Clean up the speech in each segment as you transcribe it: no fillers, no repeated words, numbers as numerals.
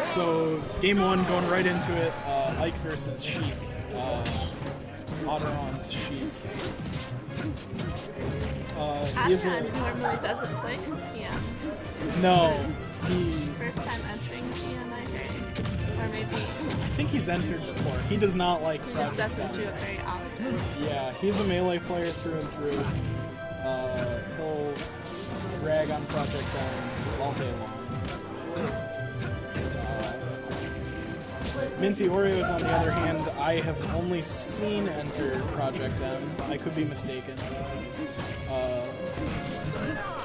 So game one, going right into it, Ike versus Sheik. Odderon's Sheik. Odderon normally doesn't play PM. No, First time entering PM, I heard. Or maybe I think he's entered before. He does not like he just Project doesn't M. do it very often. Yeah, he's a melee player through and through. He'll rag on Project M all day long. MintyOreos, on the other hand, I have only seen enter Project M. I could be mistaken.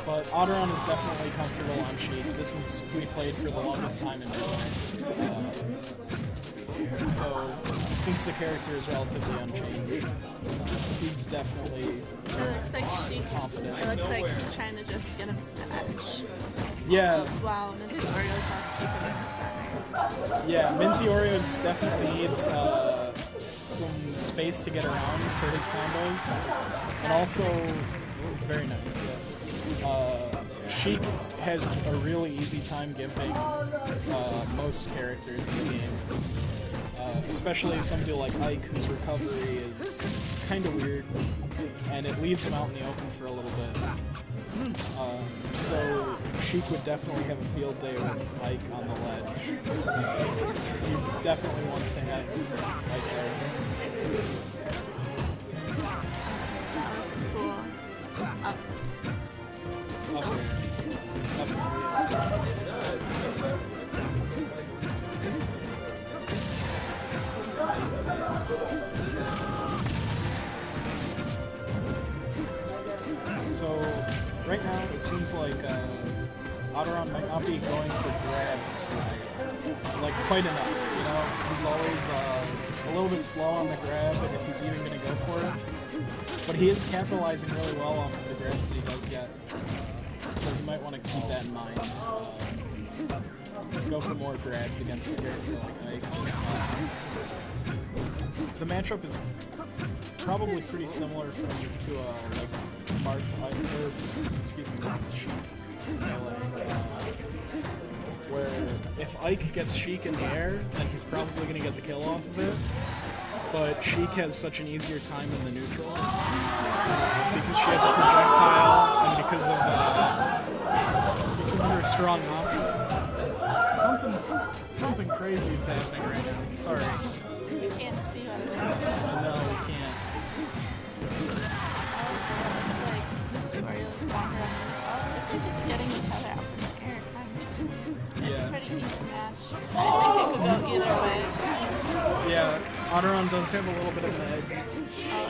But Odderon is definitely comfortable on Sheik. This is who he played for the longest time in Odderon. So, since the character is relatively unchanged, he's definitely It looks like Sheik. confident. It looks like he's trying to just get him to the edge. Yeah, While MintyOreos wants to keep him in the center. yeah, MintyOreos definitely needs some space to get around for his combos. And also, very nice, yeah. Sheik has a really easy time gimping most characters in the game. Especially somebody like Ike, whose recovery is kind of weird, and it leaves him out in the open for a little bit. So Sheik would definitely have a field day with Ike on the ledge. He definitely wants to have Ike there. That was cool. Up. Up there. Up there, So, right now, it seems like Odderon might not be going for grabs like quite enough, you know? He's always a little bit slow on the grab, and if he's even going to go for it. But he is capitalizing really well off of the grabs that he does get. So you might want to keep that in mind. Go for more grabs against a character like Ike. The matchup is probably pretty similar to like Marth, Sheik, where if Ike gets Sheik in the air, then he's probably going to get the kill off of it. But Sheik has such an easier time in the neutral because she has a projectile and because of her strong option. Something crazy is happening right now. Sorry. You can't see what it is. No, we can't. It's they're just getting each other up in the air. Yeah. Pretty even match. I think it could go either way. Yeah, Odderon does have a little bit of an edge,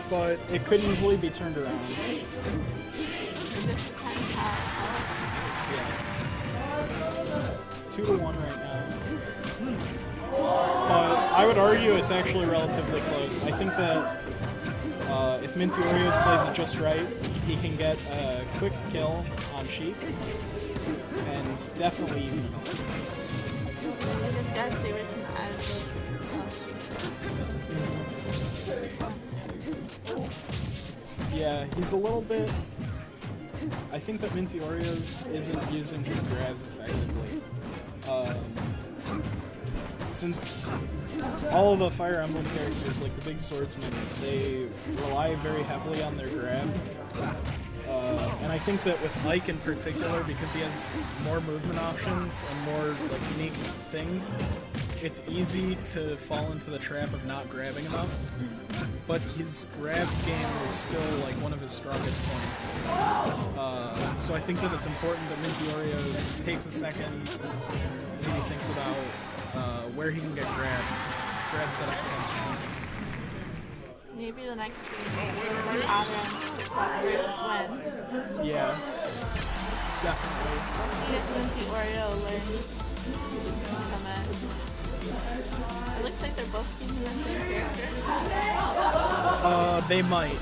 but it could easily be turned around. It just depends how. Yeah. 2-1 right now. But I would argue it's actually relatively close. I think that if MintyOreos plays it just right, he can get a quick kill on Sheik, and definitely even an ult. You just gotta stay away from the edge. Yeah, he's a little bit... I think that MintyOreos isn't using his grabs effectively. Since all of the Fire Emblem characters, like the big swordsmen, they rely very heavily on their grab. And I think that with Ike in particular, because he has more movement options and more like unique things, it's easy to fall into the trap of not grabbing enough. But his grab game is still like one of his strongest points. So I think that it's important that MintyOreos takes a second, maybe thinks about where he can get grab setups against Sheik. Maybe the next game is like Odderon first win. Yeah, definitely. See if MintyOreo learns from it. It looks like they're both using the same character. They might.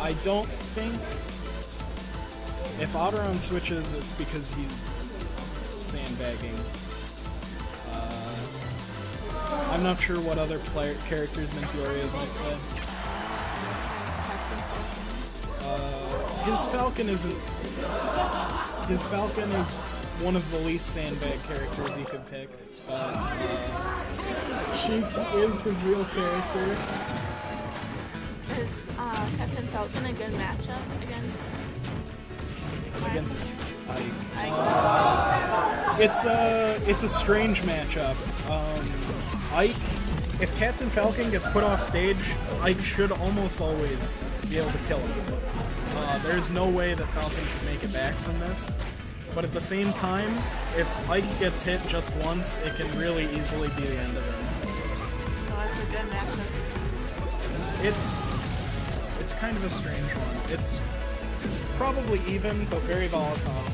I don't think... If Odderon switches, it's because he's sandbagging. I'm not sure what other characters MintyOreos might play. His Falcon isn't... His Falcon is one of the least sandbag characters you could pick. But Sheik is his real character. Is Captain Falcon a good matchup against Ike. It's a strange matchup. Ike, if Captain Falcon gets put off stage, Ike should almost always be able to kill him. There's no way that Falcon should make it back from this. But at the same time, if Ike gets hit just once, it can really easily be the end of him. So it's a good matchup. It's kind of a strange one. It's probably even, but very volatile.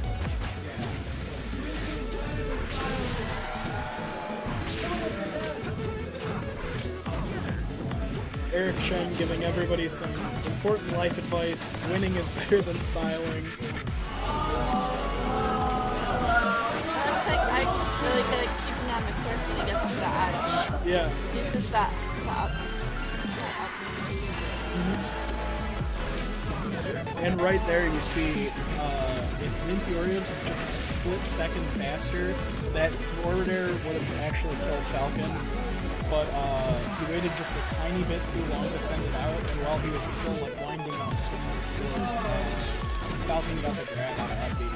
Eric Shen giving everybody some important life advice. Winning is better than styling. It looks like Ike's really good at keeping on the course when he gets to the edge. Yeah. He uses that up. And right there you see, if MintyOreos was just a split second faster, that forward air would have actually killed Falcon. But he waited just a tiny bit too long to send it out, and while he was still like winding up swinging the sword, Falcon got the grab out of that beat.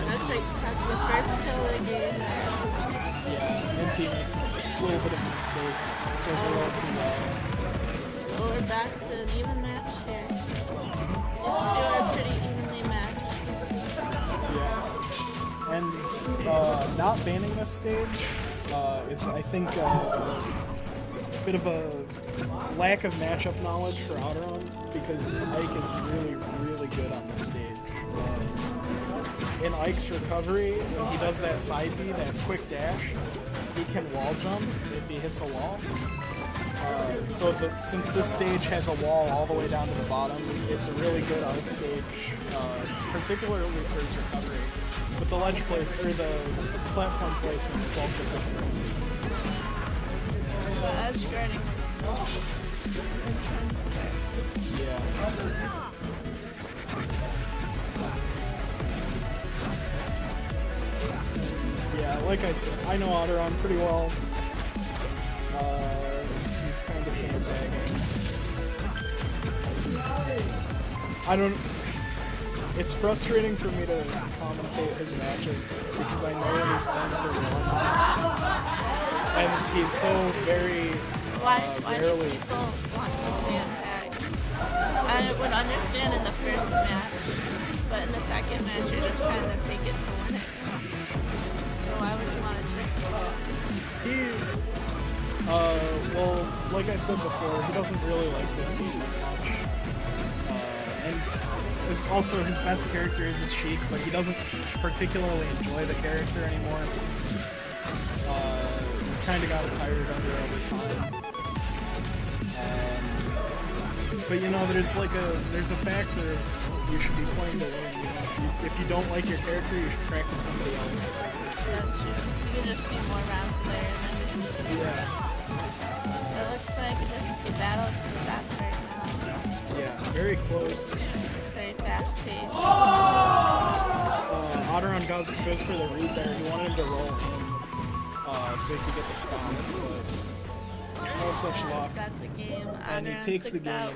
Looks like that's the first kill of the game there. Yeah, Minty makes a little bit of a mistake. Goes a little too low. So we're back to an even match here. These two are pretty evenly matched. Yeah. And not banning this stage is, I think, a bit of a lack of matchup knowledge for Odderon, because Ike is really, really good on this stage. In Ike's recovery, when he does that side B, that quick dash, he can wall jump if he hits a wall. Since this stage has a wall all the way down to the bottom, it's a really good Ike stage, particularly for his recovery. But the ledge place or the platform placement is also good for him. The edge guarding is intense there. Yeah. Yeah, like I said, I know Odderon pretty well. He's kind of sandbagging. It's frustrating for me to commentate his matches because I know he's been for one. And he's so very Why do rarely. people want to sandbag? I would understand in the first match, but in the second match you're just trying to take it to win it. So why would you want to trick it? Well, like I said before, he doesn't really like this game that much. And also his best character is his Sheik, but he doesn't particularly enjoy the character anymore. He's kind of got tired under over time. But you know, there's a factor of you should be playing to win. You know, if you don't like your character, you should practice somebody else. That's true. You could just be more round player than. Yeah. It looks like this is the battle to the death right now. Yeah, very close. Very fast paced. Odderon goes for the read there. He wanted him to roll in, so he could get the stop, but no such luck. That's a game. And he takes the game.